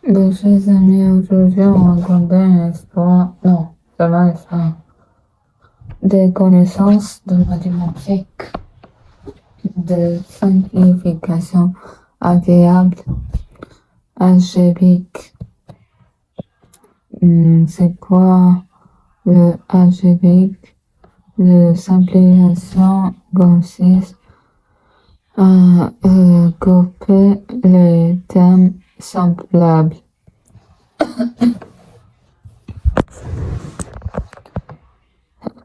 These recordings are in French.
Bon, chers amis, aujourd'hui, on va raconter une histoire, non, c'est pas une histoire, des connaissances de mathématiques, de simplification agréable, algébrique. C'est quoi le algébrique? Le simplification consiste à regrouper les termes semblables.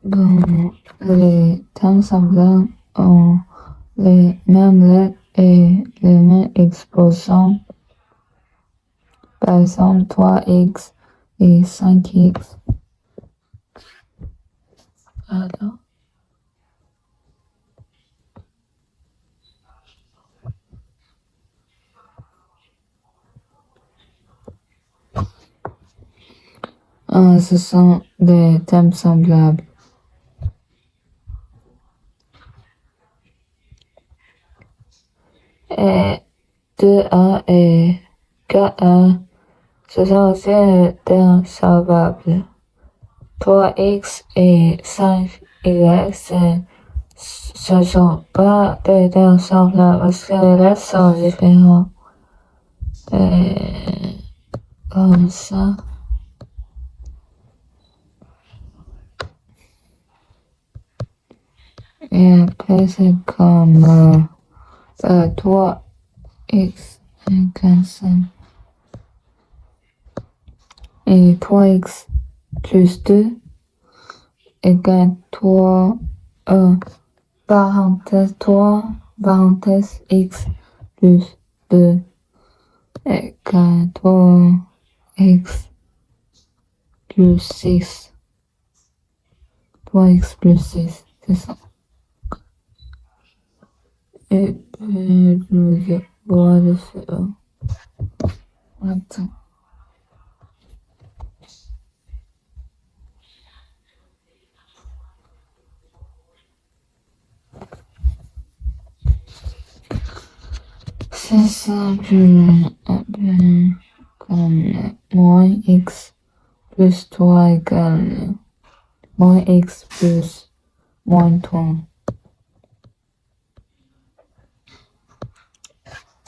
Bon, les termes semblables ont les mêmes lettres et les mêmes exposants. Par exemple, 3x et 5x. Alors, ce sont des termes semblables. Et 2a et 4a, ce sont aussi des termes semblables. 3x et 5y, ce sont pas des termes semblables parce que les lettres sont différentes. Et comme ça. Et après, c'est comme 3x égale 5. Et 3x plus 2 égale 3, parenthèse 3, parenthèse x plus 2 égale 3x plus 6. 3x plus 6, c'est ça. Et puis, je vais voir le faire. Attends. C'est simple, comme moins x plus 3 égale moins x plus moins 3.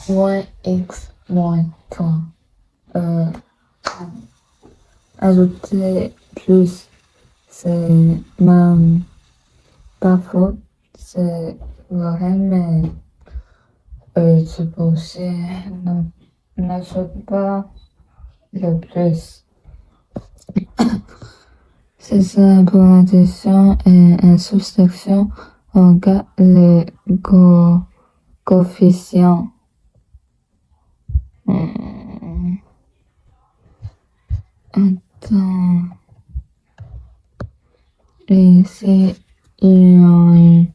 Moins x moins 3. Ajouter plus, c'est même pas faute, c'est vrai, mais tu peux aussi n'ajoute pas le plus. C'est ça pour l'addition et la soustraction. On regarde les coefficients. Attends. Et ici, il y a une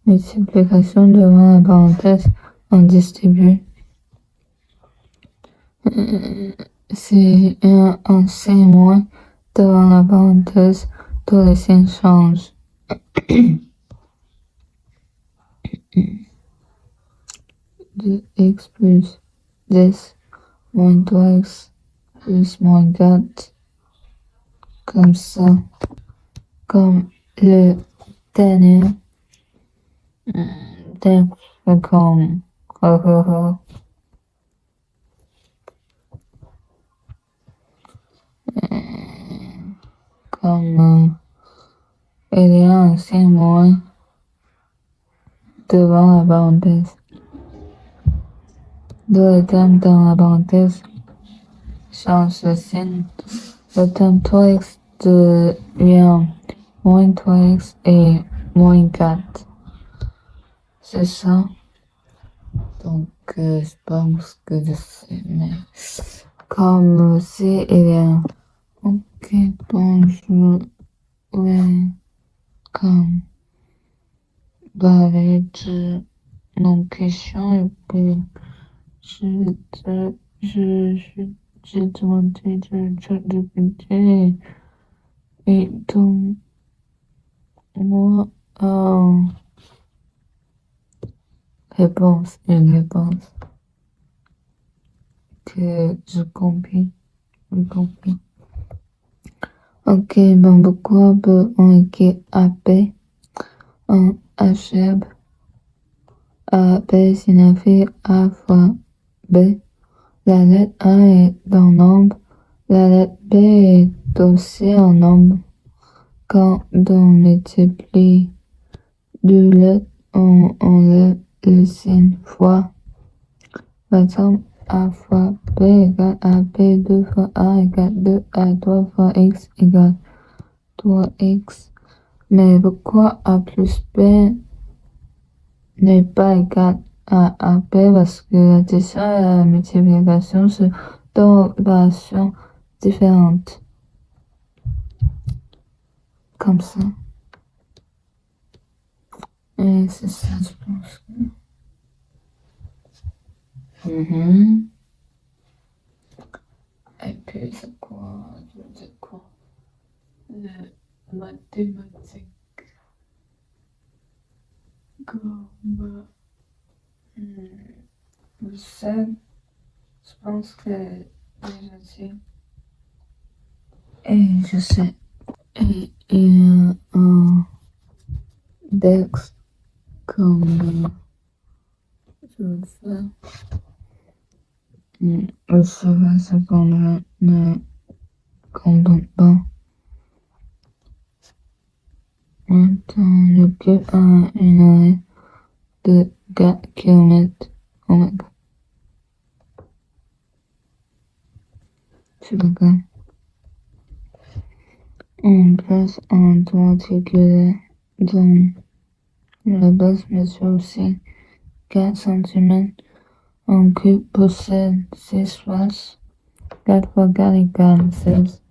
multiplication devant la parenthèse, on distribue. C'est un signe moins devant la parenthèse, tous les signes changent. 2x plus 10 moins 3x plus moins 4. Comme ça. Comme le dernier. C'est comme comme il y a un signe moins devant la parenthèse. Deux les termes dans la parenthèse changent de signe. Le terme 3x devient moins 3x et moins 4. C'est ça. Donc, je pense que je sais, mais comme si il y a. Ok, bonjour. Ouais, comme parler de nos questions et puis j'ai demandé de ChatGPT et donc moi, une réponse. que je compris. J'ai compris. Ok, bon, pourquoi peut on écrit AP en HB? AP signifie A fois B. La lettre A est en nombre. La lettre B est aussi en nombre. Quand on multiplie deux lettres, on enlève le signe fois. Par exemple, A fois B égale AB, 2 fois A égale 2A, 3 fois X égale 3X. Mais pourquoi A plus B n'est pas égal à AB? Parce que l'addition et la multiplication sont deux opérations différentes. Comme ça. Et c'est ça, je pense. Et puis, c'est quoi? Je veux dire quoi? Le mathématique. Comme. Je sais, je pense que déjà dit. Et je sais. Et il y a un texte comme je veux faire. Je saurais cependant ne comprend pas. Maintenant, le cube a une arrêt de 4 km. Oh my god. C'est pas grave. On place un doigt articulaire dans la base mesure aussi 4 cm. Un cube possède 6 faces. 4 fois 4 égale 16.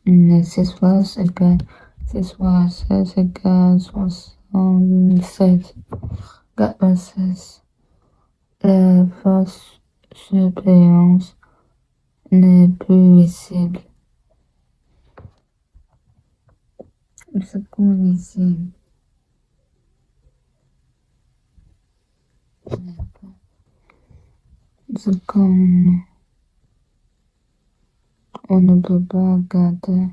6 faces égale 6 fois 16 égale 67. 4 fois 16. La face supérieure n'est plus visible. C'est quoi visible? C'est comme on ne peut pas regarder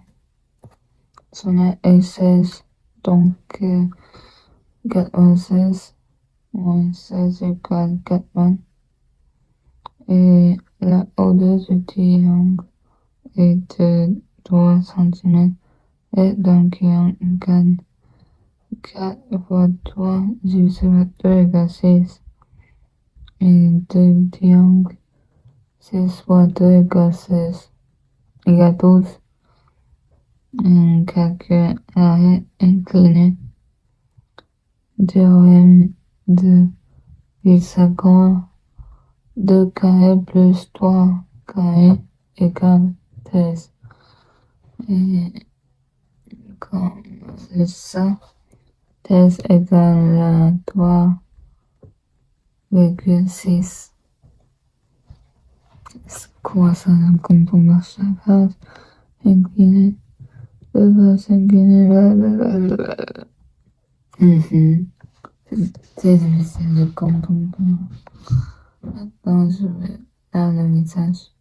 son S16. Donc 4 moins 16 moins 16 égale 4. Et la hauteur du triangle est de 3 cm. Et donc triangle égale 4 fois 3 divisé par 2 égale 6. Et deux triangles 6 fois 2 égale 16 égale 12. Calcul l'arrêt incliné. Théorème de Pythagore. 2 carrés plus 3 carrés égale 13. Et comme c'est ça, 13 égale à 3,6. C'est quoi ça? Je ne comprends pas ça. Base inclinée. Base inclinée. Blablabla. C'est difficile de comprendre. Maintenant, je vais faire le message.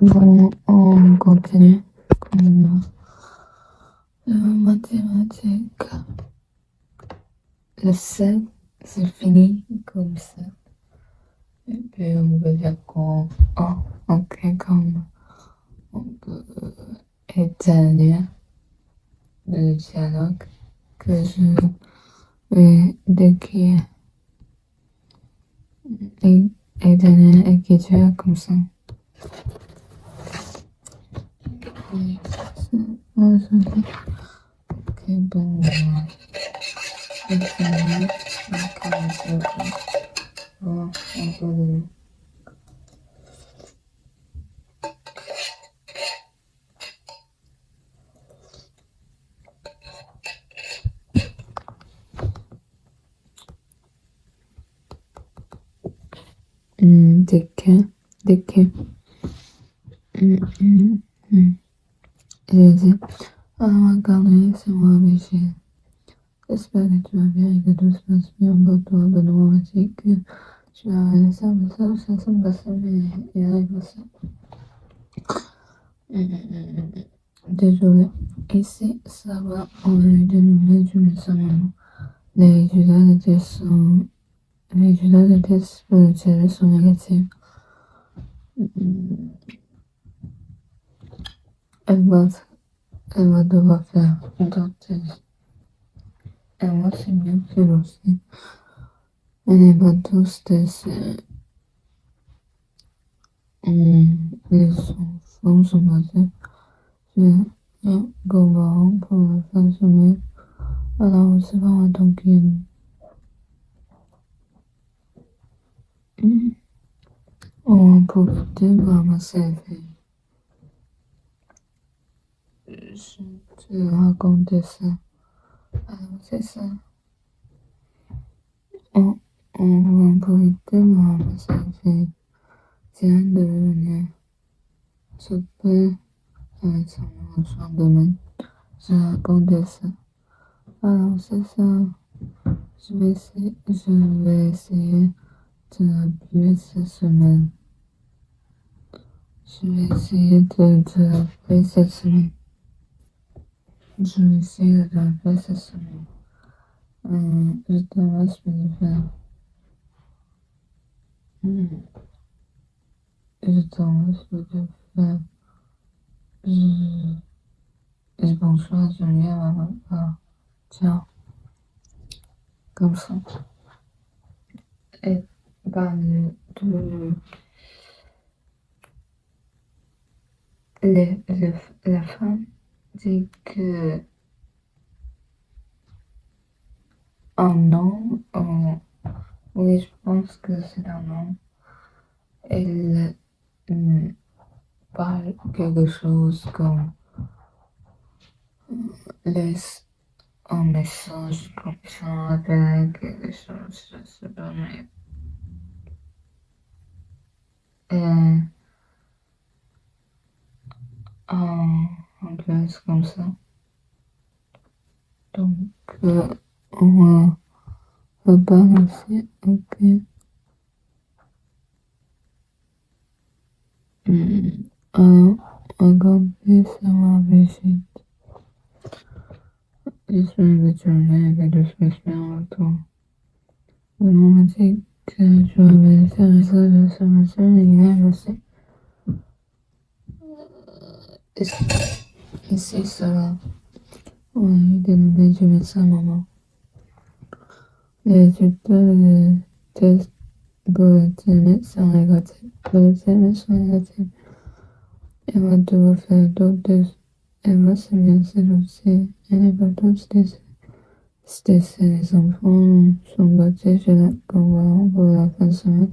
Bon, on continue. Comme mathématiques. Le 7, c'est fini comme ça. Et puis on peut dire qu'on. Oh, ok, comme on peut établir le dialogue que je vais décrire. Et donner l'écriture comme ça. Ok, bon, on va continuer. Bon, on peut dès que, je dis, regardez, c'est moi, Michel. J'espère que tu vas bien et que tout se passe bien pour toi, Benoît, ainsi que Je vais laisser un message, ça me passe, mais il arrive ça. Désolé. Ici, ça va, on a eu des nouvelles du médecin maman. Les résultats des tests sont... Les résultats des tests pour le tirer sont négatifs. Elle va, elle va devoir faire d'autres tests. Et moi, c'est bien fait aussi. Elle n'est pas tous testés. Les enfants sont basés sur un combat pour la fin de semaine. Alors, c'est pas tranquille. On va profiter pour ramasser les filles. Je te raconter ça. Alors, c'est ça. On va profiter pour ramasser les filles. Tiens de venir souper avec son enfant demain. Je raconter ça. Alors, c'est ça. Je vais essayer de l'appuyer cette semaine. Je vais essayer de l'appuyer cette semaine. Je vais essayer de l'appuyer cette semaine. Je t'embrasse, Jennifer. Je t'embrasse, Jennifer. Je bonsoir, Julien, maman. Ciao. Comme ça. Et parle de la femme dit que un homme, oui, je pense que c'est un homme, elle parle quelque chose comme laisse un message comme ça, appelle quelque chose, je sais pas, mais en place comme ça. Donc, on va balancer, ok. Alors, regardez sur ma visite. J'espère que tu reviens avec deux semaines en retour. On m'a dit que je vais laisser un message de ce monsieur et il est resté. Ici, ça va. On a eu des nouvelles du médecin maman. Les résultats de test glycémiques sont négatifs. Glycémiques sont négatifs. Elle va devoir faire d'autres tests. Elle va se bien aussi. Elle n'est pas tous stressée. Les enfants sont battus sur la combat pour la fin de semaine.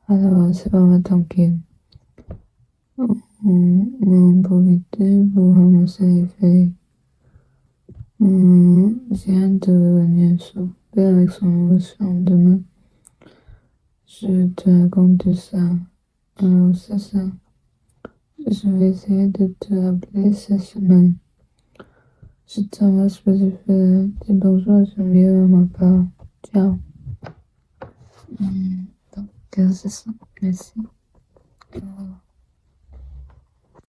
Alors, c'est pas mal tranquille. On va en profiter pour ramasser les feuilles. J'ai hâte de venir souper avec son enfant demain. Je te raconte tout ça. Alors, c'est ça. Je vais essayer de te rappeler cette semaine. Je t'embrasse, petit frère. Dis bonjour à Julie à ma part. Ciao. Donc, c'est ça. Merci. Au revoir.